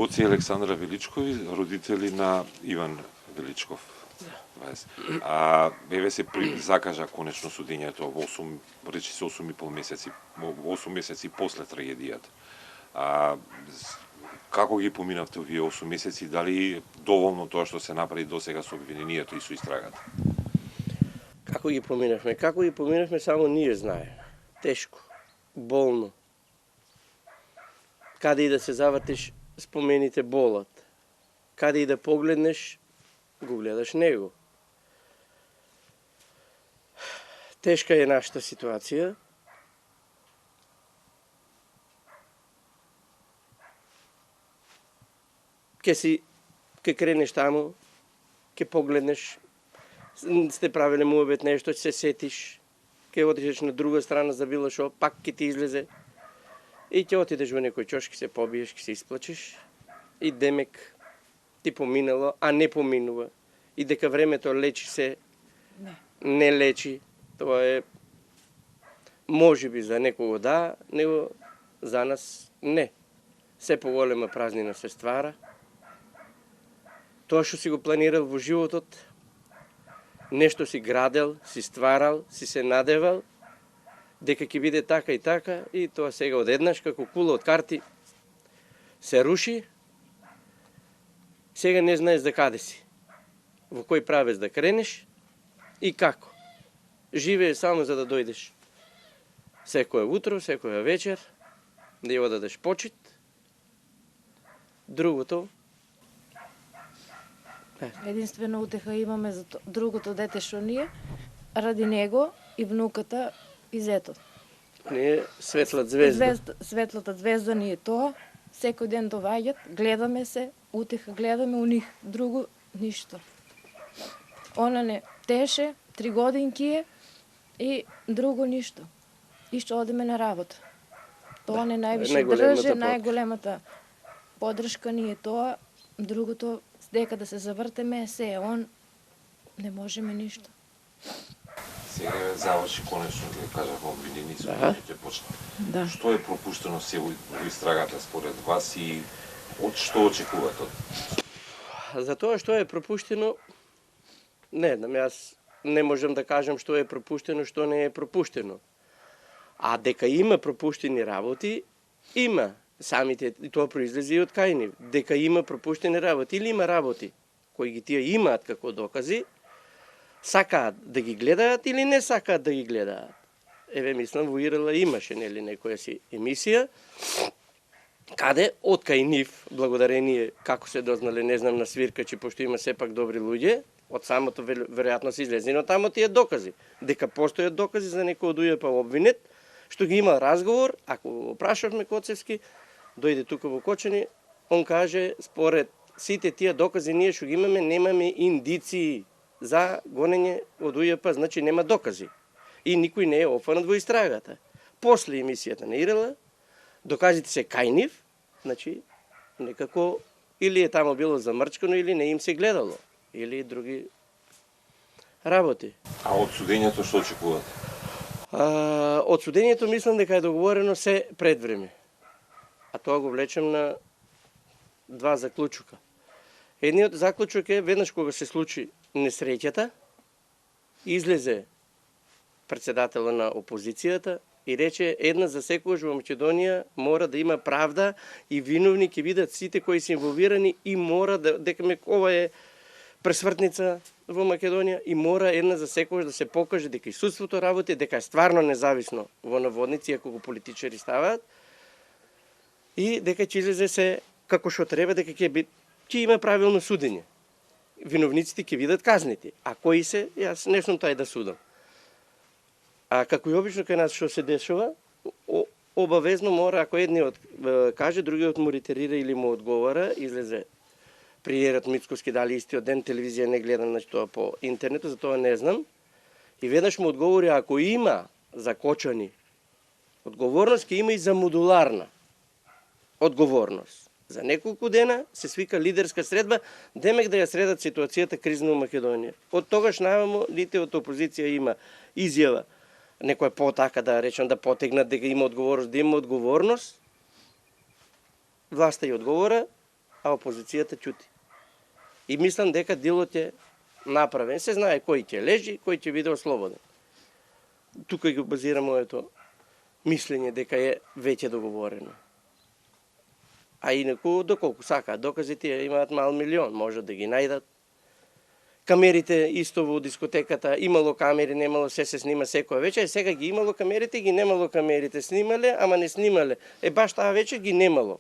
Гоце и Александра Величкови, родители на Иван Величков. Еве се закажа конечно судењето во 8,5 месеци, 8 месеци после трагедијата. Како ги поминавте овие 8 месеци? Дали доволно тоа што се направи досега со обвинението и со истрагата? Како ги поминавме? Како ги поминавме само ние знае. Тешко, болно. Каде и да се завртиш, спомените болат. Каде и да погледнеш, го гледаш него. Тешка е нашата ситуација. Ке кренеш таму, ке погледнеш, сте правиле муабет нешто, се сетиш, ке отидеш на друга страна за било шо, пак ке ти излезе. И ќе отидеш во некој чош, ке се побиеш, ке се исплачиш. И демек ти поминало, а не поминува. И дека времето лечи се, не лечи. Тоа е можеби за некого да, него за нас не. Се поголема празнина се ствара. Тоа што си го планирал во животот, нешто си градел, си стварал, си се надевал, дека ќе биде така, и тоа сега одеднаш, како кула од карти, се руши, сега не знаеш за каде си, во кој правец да кренеш и како. Живее само за да дојдеш секоја утро, секоја вечер, да ја одадеш почит. Другото, единствено утеха имаме за другото дете што ние, ради него и внуката и зетот. Ние светлата звезда. Светлата звезда ни е тоа. Секој ден доаѓаат, гледаме се, утеха гледаме у нив, друго ништо. Она не теше, 3 годинки е и друго ништо. И што одиме на работа. Тоа не највише држе, најголемата подршка ни е тоа, другото дека да се завртеме, се е он, не можеме ништо. Сега заврши конечно, да кажавме обвиненици, ќе почне. Да. Што е пропуштено се во истрагата според вас и од што очекувате? За тоа што е пропуштено, не знам, јас не можам да кажам што е пропуштено, што не е пропуштено. А дека има пропуштени работи, има. Самите, и тоа произлези и од кај дека има пропуштени работи или има работи кои ги тие имаат како докази, сакаат да ги гледаат или не сакаат да ги гледаат. Еве мислам во ИРЛ имаше нели некоја си емисија каде од кај нив, благодарение како се дознале, не знам, на свиркачи, пошто има сепак добри луѓе, од самото веројатно се излезе но таму тие докази, дека постојат докази за некој од УЈП обвинет, што ги има разговор, ако го прашавме Коцевски, дојде тука во Кочани, он каже, според сите тие докази ние што ги имаме, немаме индиции за гонење од УЈП, значи нема докази. И никој не е офанат во истрагата. После емисијата на ИРЛ, доказите се кај нив, значи некако или е тамо било замрчкано, или не им се гледало, или други работи. А од судењето што очекувате? Од судењето мислам дека е договорено се пред време. А тоа го влечем на 2 заклучока. Едниот заклучок е веднаш кога се случи несреќата, излезе председателот на опозицијата и рече една за секогаш во Македонија мора да има правда и виновни ќе бидат сите кои се инволвирани и мора дека ова е пресвртница во Македонија и мора една за секогаш да се покаже дека и судството работи, дека е стварно независно во наводници, ако го политичари ставаат, и дека ќе излезе се како што треба, дека ќе има правилно судење. Виновниците ќе бидат казнити. А кои се, јас не сум тај да судам. А како и обично кај нас што се дешава, обавезно мора, ако едниот каже, другиот му ретерира или му одговара, излезе премиерот Мицкоски, дали истиот ден, телевизија не гледам, значи тоа по интернету, за тоа не знам. И веднаш му одговори, ако има за Кочани одговорност, ќе има и за модуларна одговорност. За неколку дена се свика лидерска средба, демек да ја средат ситуацијата кризна во Македонија. Од тогаш навамо, ните од опозиција има изјава, некој потака да речем да потегнат дека има одговорност, да има одговорност. Власта ја одговора, а опозицијата ќути. И мислам дека делот е направен. Се знае кој ќе лежи, кој ќе биде ослободен. Тука ги базира моето мислење дека е веќе договорено. А инаку, доколку сакаат докази, тие имаат мал милион, можат да ги најдат. Камерите исто во дискотеката, имало камери, немало, се снима секоја вечер, сега ги имало камерите, ги немало камерите, снимале, ама не снимале. Баш таа вечер ги немало.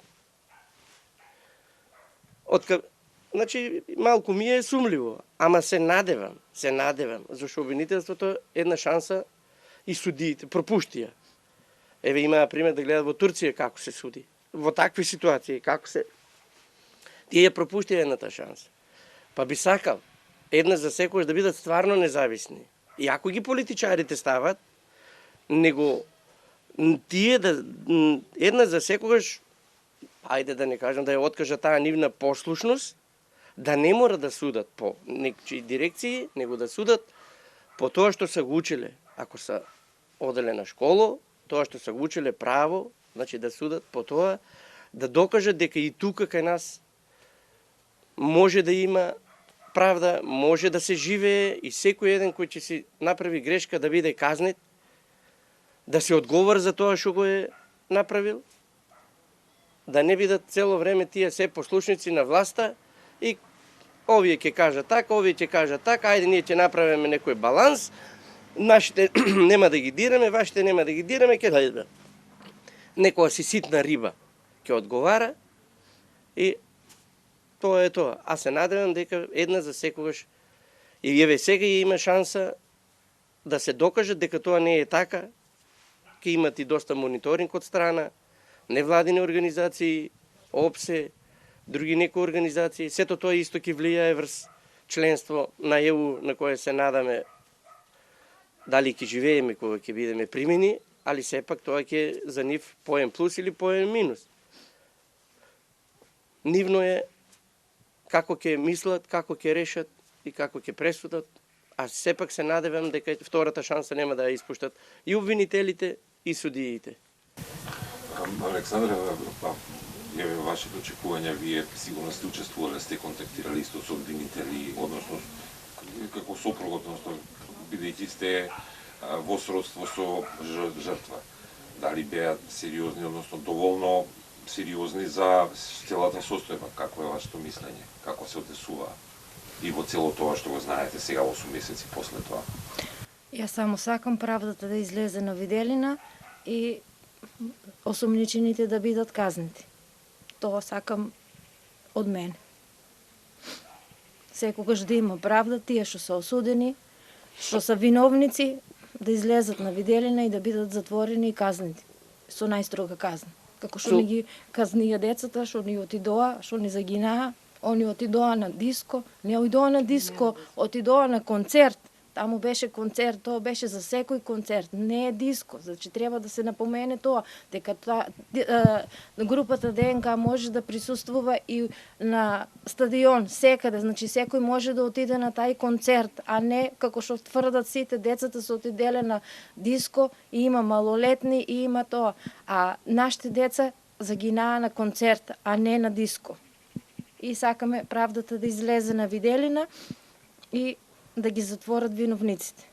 Значи, малку ми е сумливо, ама се надевам, зашто обвинителството една шанса и судиите пропуштија. Еве има пример да гледат во Турција како се суди. Во такви ситуации, како се... Тие пропуштија едната шанса. Па би сакал една за секојаш да бидат стварно независни. И ако ги политичарите стават, него тие да една за секогаш, ајде да не кажам да ја откажа таа нивна послушност, да не мора да судат по нечии дирекции, него да судат по тоа што са го училе. Ако са оделе на школо, тоа што са го училе право, значи да судат по тоа, да докажат дека и тука кај нас може да има правда, може да се живее и секој еден кој ќе си направи грешка да биде казнет, да се одговара за тоа што го е направил, да не бидат цело време тие се послушници на власта и овие ќе кажат така, овие ќе кажат така, ајде ние ќе направиме некој баланс, нашите нема да ги дираме, вашите нема да ги дираме, ќе да некоја си ситна риба ќе одговара и тоа е тоа. Аз се надевам дека една за секогаш и еве сега има шанса да се докажат дека тоа не е така. Ќе имат и доста мониторинг од страна невладини организации, ОПСЕ, други некои организации. Сето тоа исто ќе влијае врз членство на ЕУ на кое се надаме дали ќе живееме кога ќе бидеме примени, али сепак тоа ќе за нив поен плюс или поен минус. Нивно е како ќе мислат, како ќе решат и како ќе пресудат, а сепак се надевам дека втората шанса нема да ја испуштат и обвинителите и судиите. Александра, еве вашите очекувања, вие сигурно сте учествувале, сте контактирали исто со обвинители, односно како сопруг, односно бидејќи сте во сродство со жртва. Дали беа сериозни, односно доволно сериозни за целата состојба? Какво е вашето мислење? Како се однесува? И во цело тоа што го знаете сега 8 месеци после тоа? Јас само сакам правдата да излезе на виделина и осумничените да бидат казнети. Тоа сакам од мене. Секогаш да има правда, тие што се осудени, што се виновници, да излезат на виделина и да бидат затворени и казнети со најстрога казна. Како што ни ги казнија децата, што ни отидоа, што ни загинаа, они отидоа на диско, не отидоа на диско, отидоа на концерт. Таму беше концерт, тоа беше за секој концерт, не е диско. Значи треба да се напомене тоа, дека групата ДНК може да присуствува и на стадион, секаде, значи секој може да отиде на тај концерт, а не како што тврдат сите, децата се отиделе на диско и има малолетни и има тоа. А нашите деца загинаа на концерт, а не на диско. И сакаме правдата да излезе на виделина и да ги затворат виновниците.